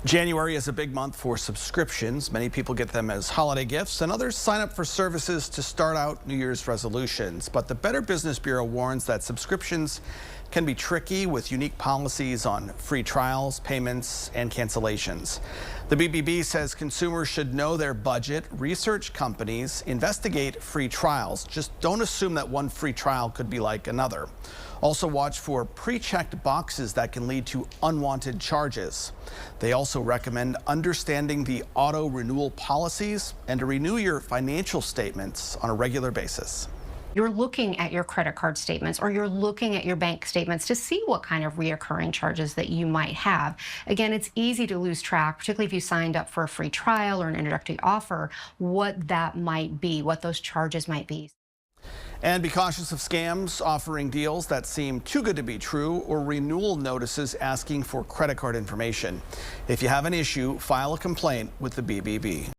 January is a big month for subscriptions. Many people get them as holiday gifts, and others sign up for services to start out New Year's resolutions. But the Better Business Bureau warns that subscriptions can be tricky with unique policies on free trials, payments, and cancellations. The BBB says consumers should know their budget, research companies, investigate free trials. Just don't assume that one free trial could be like another. Also watch for pre-checked boxes that can lead to unwanted charges. They also recommend understanding the auto renewal policies and to renew your financial statements on a regular basis. You're looking at your credit card statements or you're looking at your bank statements to see what kind of reoccurring charges that you might have. Again, it's easy to lose track, particularly if you signed up for a free trial or an introductory offer, what that might be, what those charges might be. And be cautious of scams offering deals that seem too good to be true or renewal notices asking for credit card information. If you have an issue, file a complaint with the BBB.